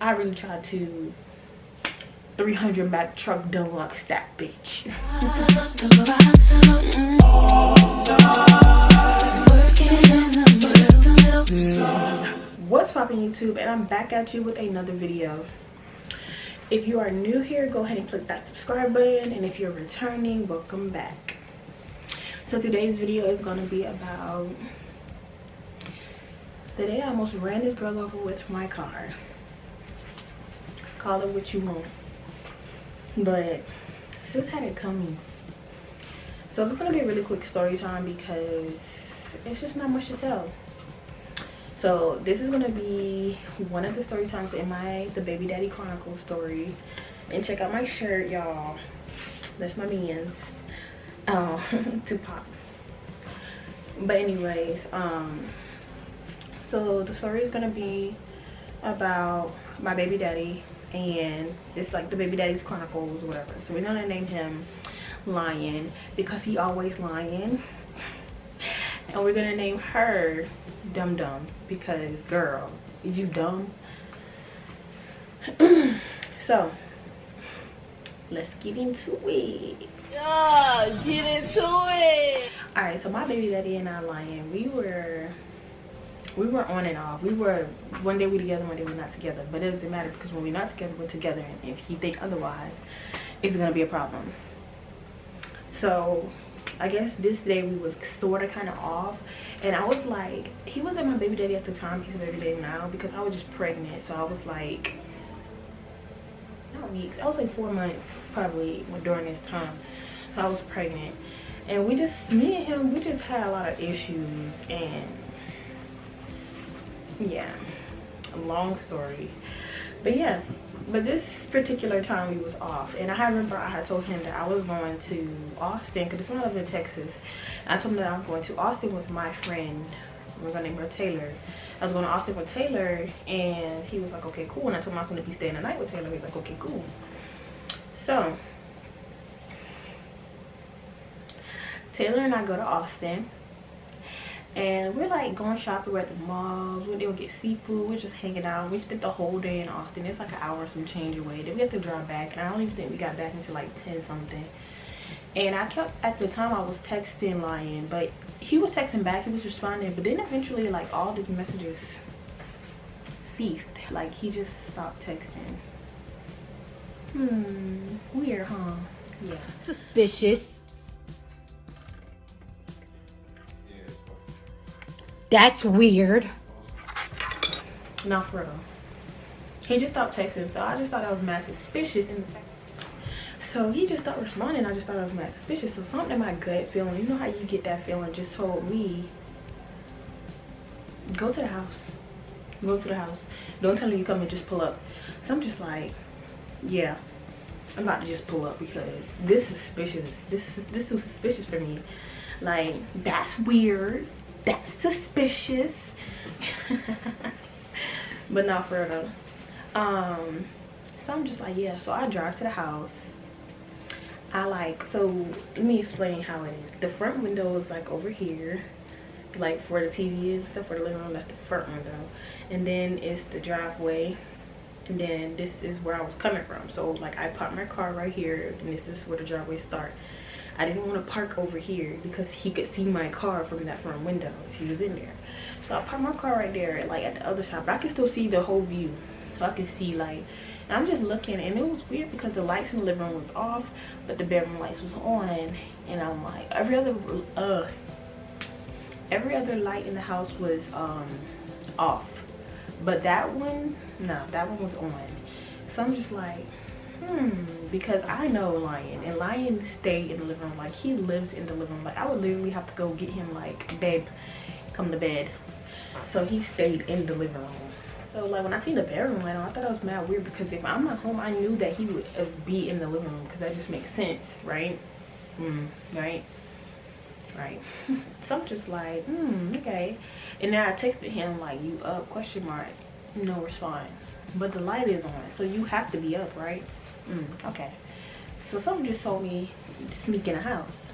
I really tried to 300 Mack truck deluxe that bitch. What's poppin' YouTube, and I'm back at you with another video. If you are new here, go ahead and click that subscribe button, and if you're returning, welcome back. So today's video is going to be about the day I almost ran this girl over with my car. Call it what you want, but sis had it coming. So this is going to be a really quick story time because it's just not much to tell. So this is going to be one of the story times in the Baby Daddy Chronicles story. And check out my shirt, y'all. That's my man's. Tupac. But anyways, so the story is going to be about my baby daddy, and it's like the Baby Daddy's Chronicles or whatever. So we're going to name him Lion because he always lying. And we're going to name her Dum Dum because, girl, is you dumb? So let's get into it. Yeah, get into it. Alright, so my baby daddy and I, Lion, we were on and off. We were, one day we together, one day we're not together. But it doesn't matter because when we're not together, we're together. And if he think otherwise, it's gonna be a problem. So I guess this day we was sort of kind of off. And I was like, he wasn't my baby daddy at the time, he's my baby daddy now, because I was just pregnant. So I was like, not weeks, I was like 4 months probably during this time. So I was pregnant, and me and him, we just had a lot of issues. And yeah, a long story, but yeah. But this particular time we was off, and I remember I had told him that I was going to Austin because this one I live in Texas. And I told him that I was going to Austin with my friend. We're gonna name her Taylor. I was going to Austin with Taylor, and he was like, okay, cool. And I told him I was gonna be staying the night with Taylor. He's like, okay, cool. So Taylor and I go to Austin, and we're like going shopping. We're at the malls. We're gonna get seafood. We're just hanging out. We spent the whole day in Austin. It's like an hour some change away. Then we had to drive back, and I don't even think we got back until like 10 something. And I kept, at the time I was texting Lion, but he was texting back. He was responding, but then eventually like all the messages ceased. Like he just stopped texting. Weird, huh? Yeah. Suspicious. That's weird. Not for real. He just stopped texting, so I just thought that was mad suspicious. So he just stopped responding. I just thought it was mad suspicious. So something in my gut feeling, you know how you get that feeling, just told me, go to the house. Go to the house. Don't tell him you come and just pull up. So I'm just like, yeah, I'm about to just pull up because this is suspicious. This is too suspicious for me. Like, that's weird. That's suspicious. But not for real though. So I'm just like, yeah. So I drive to the house. So let me explain how it is. The front window is like over here, like where the TV is, except for the living room. That's the front window, and then it's the driveway, and then this is where I was coming from. So like I parked my car right here, and this is where the driveway starts. I didn't want to park over here because he could see my car from that front window if he was in there. So I parked my car right there, like at the other side, but I can still see the whole view. So I can see, like, and I'm just looking, and it was weird because the lights in the living room was off, but the bedroom lights was on. And I'm like, every other light in the house was off, but that one, no, that one was on. So I'm just like, because I know Lion, and Lion stayed in the living room. Like, he lives in the living room. Like, I would literally have to go get him, like, babe, come to bed. So he stayed in the living room. So like when I seen the bedroom light on, I thought it was mad weird because if I'm at home, I knew that he would be in the living room because that just makes sense, right? Right. So I'm just like, okay. And then I texted him like, you up, question mark, no response. But the light is on, so you have to be up, right? Okay. So someone just told me to sneak in the house.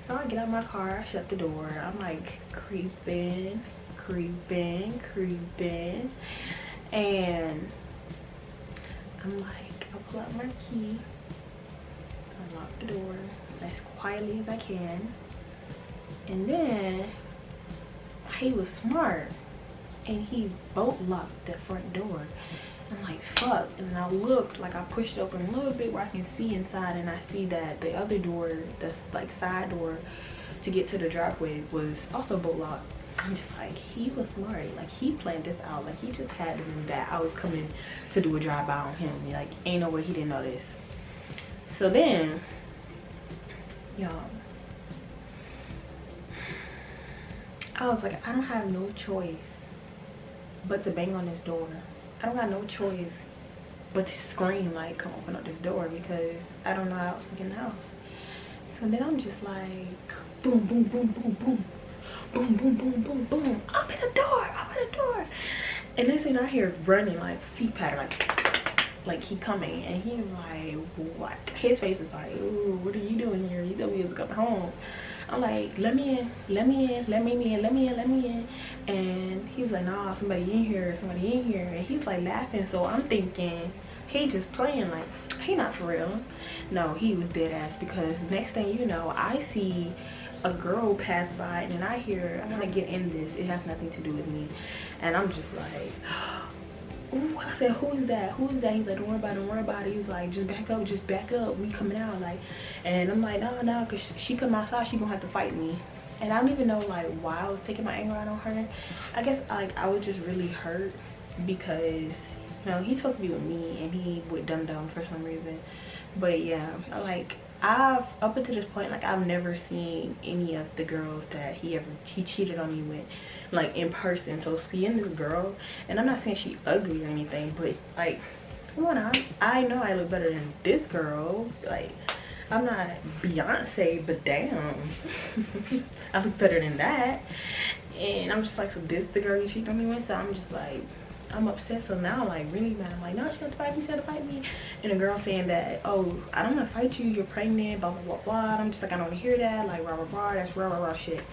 So I get out my car, I shut the door. I'm like creeping. And I'm like, I pull out my key, I lock the door as quietly as I can, and then he was smart and he bolt locked the front door. I'm like, fuck. And I looked, like I pushed open a little bit where I can see inside, and I see that the other door, that's like side door to get to the driveway, was also bolt locked. I'm just like, he was smart. Like, he planned this out. Like, he just had to know that I was coming to do a drive-by on him. Like, ain't no way he didn't know this. So then, y'all, I was like, I don't have no choice but to bang on this door. I don't got no choice but to scream, like, come open up this door, because I don't know how else to get in the house. So then I'm just like, boom, boom, boom, boom, boom. Boom, boom, boom, boom, boom. Open the door, open the door. And next thing I hear running, like feet patter, like he coming. And he's like, what? His face is like, ooh, what are you doing here? You told me you was coming home. I'm like, let me in, let me in, let me in, let me in, let me in. And he's like, nah, somebody in here, somebody in here. And he's like laughing. So I'm thinking, he just playing, like, he not for real. No, he was dead ass, because next thing you know, I see a girl pass by, and then I hear, I want to get in this, it has nothing to do with me. And I'm just like, ooh. I said, who is that? Who is that? He's like, don't worry about it, don't worry about it. He's like, just back up, we coming out. Like, and I'm like, no, because she come outside, she gonna have to fight me. And I don't even know like why I was taking my anger out on her. I guess like I was just really hurt because, you know, he's supposed to be with me and he with Dum Dum for some reason. But yeah, like, I've, up until this point, like, I've never seen any of the girls that he cheated on me with, like, in person. So seeing this girl, and I'm not saying she ugly or anything, but like, come on, I know I look better than this girl. Like, I'm not Beyonce, but damn, I look better than that. And I'm just like, so this the girl you cheated on me with? So I'm just like, I'm upset. So now, like, really mad. I'm like, no, she had to fight me, she had to fight me. And the girl saying that, oh, I don't want to fight you, you're pregnant, blah, blah, blah, blah. I'm just like, I don't want to hear that, like, rah, rah, rah, that's rah, rah, rah shit.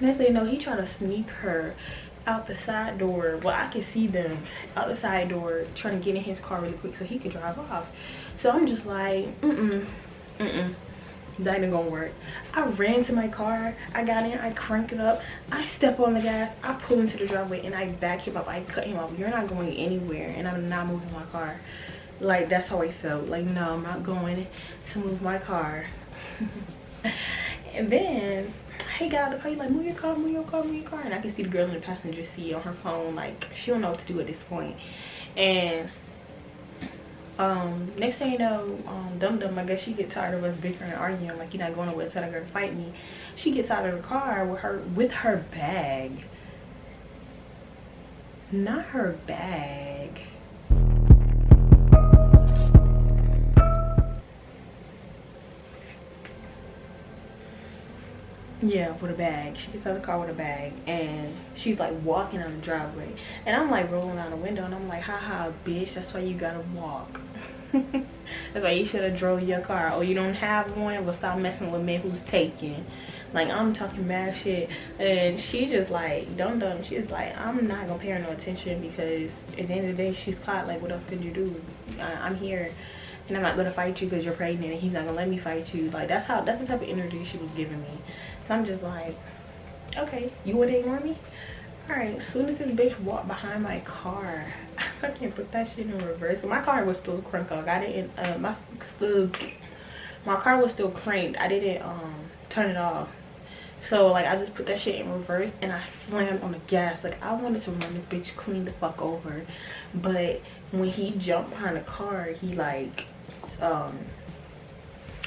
Next thing you know, he tried to sneak her out the side door. Well, I could see them out the side door trying to get in his car really quick so he could drive off. So I'm just like, that ain't gonna work. I ran to my car, I got in, I cranked it up, I step on the gas, I pull into the driveway, and I back him up, I cut him off. You're not going anywhere, and I'm not moving my car. Like, that's how I felt. Like, no, I'm not going to move my car. And then he got out of the car, he's like, move your car, move your car, move your car. And I can see the girl in the passenger seat on her phone, like, she don't know what to do at this point. And next thing you know, Dum Dum, I guess she get tired of us bickering and arguing, like, you're not going nowhere, tell that girl to fight me. She gets out of the car with her bag. Not her bag. Yeah, with a bag. She gets out of the car with a bag, and she's like walking on the driveway, and I'm like rolling down the window, and I'm like, haha, bitch, that's why you gotta walk. That's why you should have drove your car. Oh, you don't have one? Well, stop messing with me who's taking. Like, I'm talking bad shit, and she just like, Dum Dum, she's like, I'm not gonna pay her no attention, because at the end of the day, she's caught. Like, what else could you do? I'm here, and I'm not gonna fight you because you're pregnant, and he's not gonna let me fight you. Like, that's the type of energy she was giving me. So I'm just like, okay, you wanna ignore me? Alright, as soon as this bitch walked behind my car, I can't put that shit in reverse. But my car was still cranked up. I didn't, my car was still cranked. I didn't turn it off. So like, I just put that shit in reverse and I slammed on the gas. Like, I wanted to run this bitch clean the fuck over. But when he jumped behind the car, he like,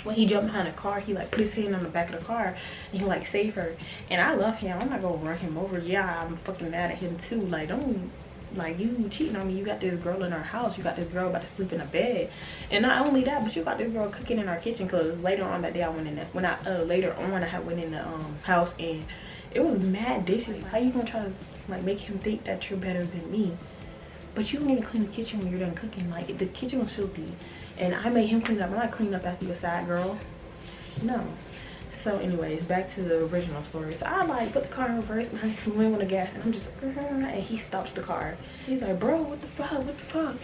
when he jumped behind the car, he like put his hand on the back of the car and he like saved her. And I love him. I'm not gonna run him over. Yeah, I'm fucking mad at him too. Like, don't, like, you cheating on me. You got this girl in our house. You got this girl about to sleep in a bed. And not only that, but you got this girl cooking in our kitchen. Cause later on that day I went in the, later on I had went in the house and it was mad dishes. Like, how you gonna try to like make him think that you're better than me? But you don't even clean the kitchen when you're done cooking. Like, the kitchen was filthy. And I made him clean up. I'm not cleaning up after your side girl. No. So anyways, back to the original story. So I like put the car in reverse and I slam on the gas and I'm just and he stops the car. He's like, bro, what the fuck?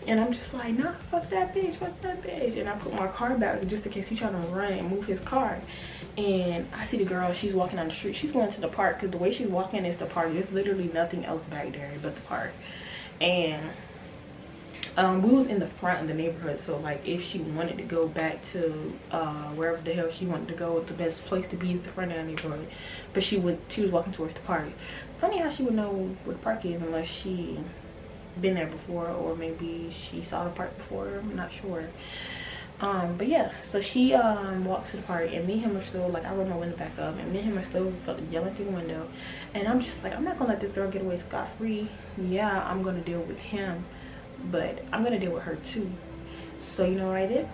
And I'm just like, nah, fuck that bitch. And I put my car back just in case he trying to run and move his car. And I see the girl, she's walking down the street. She's going to the park because the way she's walking is the park. There's literally nothing else back there but the park. And we was in the front of the neighborhood, so like if she wanted to go back to wherever the hell she wanted to go, the best place to be is the front of the neighborhood. But she was walking towards the park. Funny how she would know what the park is unless she been there before, or maybe she saw the park before. I'm not sure. But yeah, so she walks to the park, and me and him are still like, I roll my window back up, and me and him are still yelling through the window. And I'm just like, I'm not gonna let this girl get away scot-free. Yeah, I'm gonna deal with him, but I'm gonna deal with her too. So you know what I did?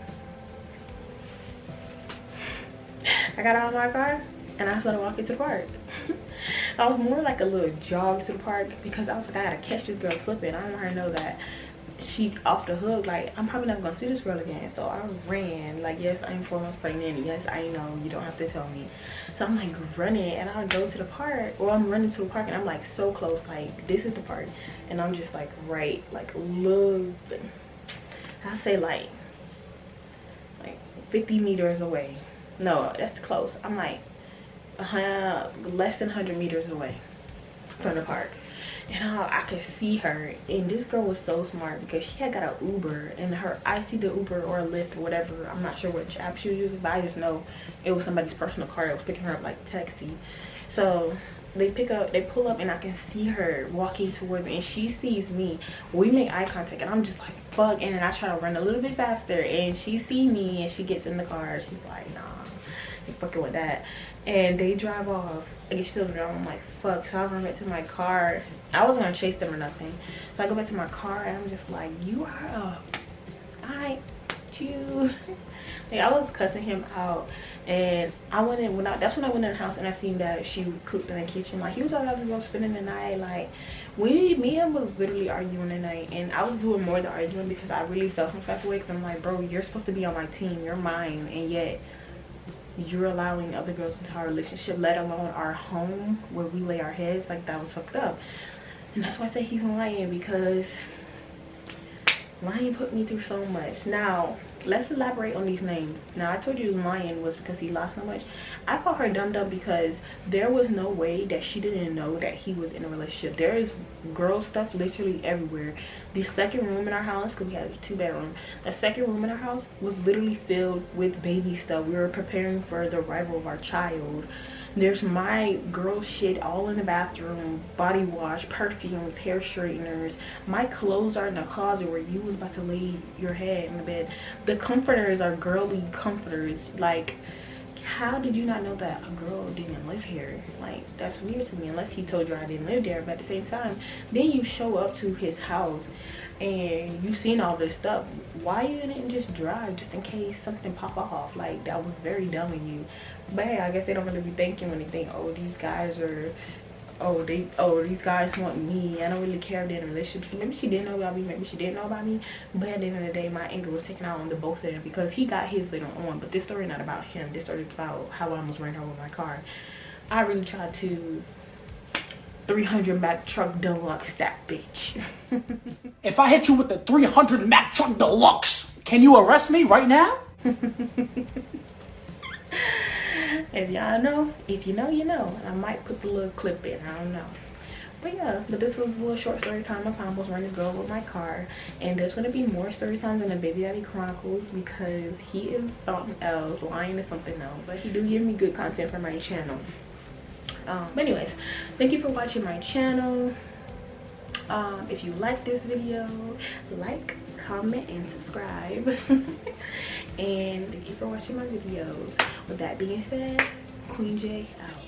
I got out of my car and I started walking to the park. I was more like a little jog to the park because I was like, I gotta catch this girl slipping. I don't want her to know that she off the hook. Like, I'm probably never gonna see this girl again. So I ran. Like, yes, I'm 4 months pregnant. Yes, I know, you don't have to tell me. So I'm like running and I go to the park, or I'm running to the park and I'm like so close, like this is the park, and I'm just like right, like look, I say like 50 meters away. No, that's close. I'm like less than 100 meters away from the park, and I could see her. And this girl was so smart because she had got an Uber, and I see the Uber or a Lyft or whatever, I'm not sure which app she was using, but I just know it was somebody's personal car that was picking her up like taxi. So they pull up and I can see her walking towards me, and she sees me. We make eye contact and I'm just like, fuck. And then I try to run a little bit faster, and she see me and she gets in the car. She's like, nah, you fucking with that. And they drive off. I get still drive. I'm like, fuck. So I run back to my car. I wasn't gonna chase them or nothing. So I go back to my car and I'm just like, you are up. You. Like, I was cussing him out, and that's when I went in the house and I seen that she cooked in the kitchen. Like, he was already going spending the night. Like, me and him was literally arguing the night, and I was doing more than arguing because I really felt some type of way. Because I'm like, bro, you're supposed to be on my team, you're mine, and yet you're allowing other girls into our relationship, let alone our home where we lay our heads. Like, that was fucked up. And that's why I say he's lying, because Lion put me through so much. Now, let's elaborate on these names. Now, I told you Lion was because he lost so much. I call her Dum Dum because there was no way that she didn't know that he was in a relationship. There is girl stuff literally everywhere. The second room in our house, because we had a 2-bedroom, the second room in our house was literally filled with baby stuff. We were preparing for the arrival of our child. There's my girl shit all in the bathroom, body wash, perfumes, hair straighteners. My clothes are in the closet where you was about to lay your head in the bed. The comforters are girly comforters. Like, how did you not know that a girl didn't live here? Like, that's weird to me, unless he told you I didn't live there. But at the same time, then you show up to his house and you seen all this stuff. Why you didn't just drive just in case something pop off? Like, that was very dumb of you. But hey, I guess they don't really be thinking when they think, oh, these guys are, these guys want me. I don't really care if they're in a relationship. So maybe she didn't know about me, maybe she didn't know about me. But at the end of the day, my anger was taken out on the both of them because he got his later on. But this story not about him. This story is about how I almost ran her over my car. I really tried to 300 Mack Truck Deluxe that bitch. If I hit you with the 300 Mack Truck Deluxe, can you arrest me right now? If y'all know, if you know, you know. And I might put the little clip in, I don't know. But yeah, but this was a little short story time of how I almost ran this girl with my car. And there's going to be more story times in the Baby Daddy Chronicles because he is something else. Lion is something else. Like, he do give me good content for my channel. But anyways, thank you for watching my channel. If you like this video, like, comment, and subscribe. And thank you for watching my videos. With that being said, Queen J out.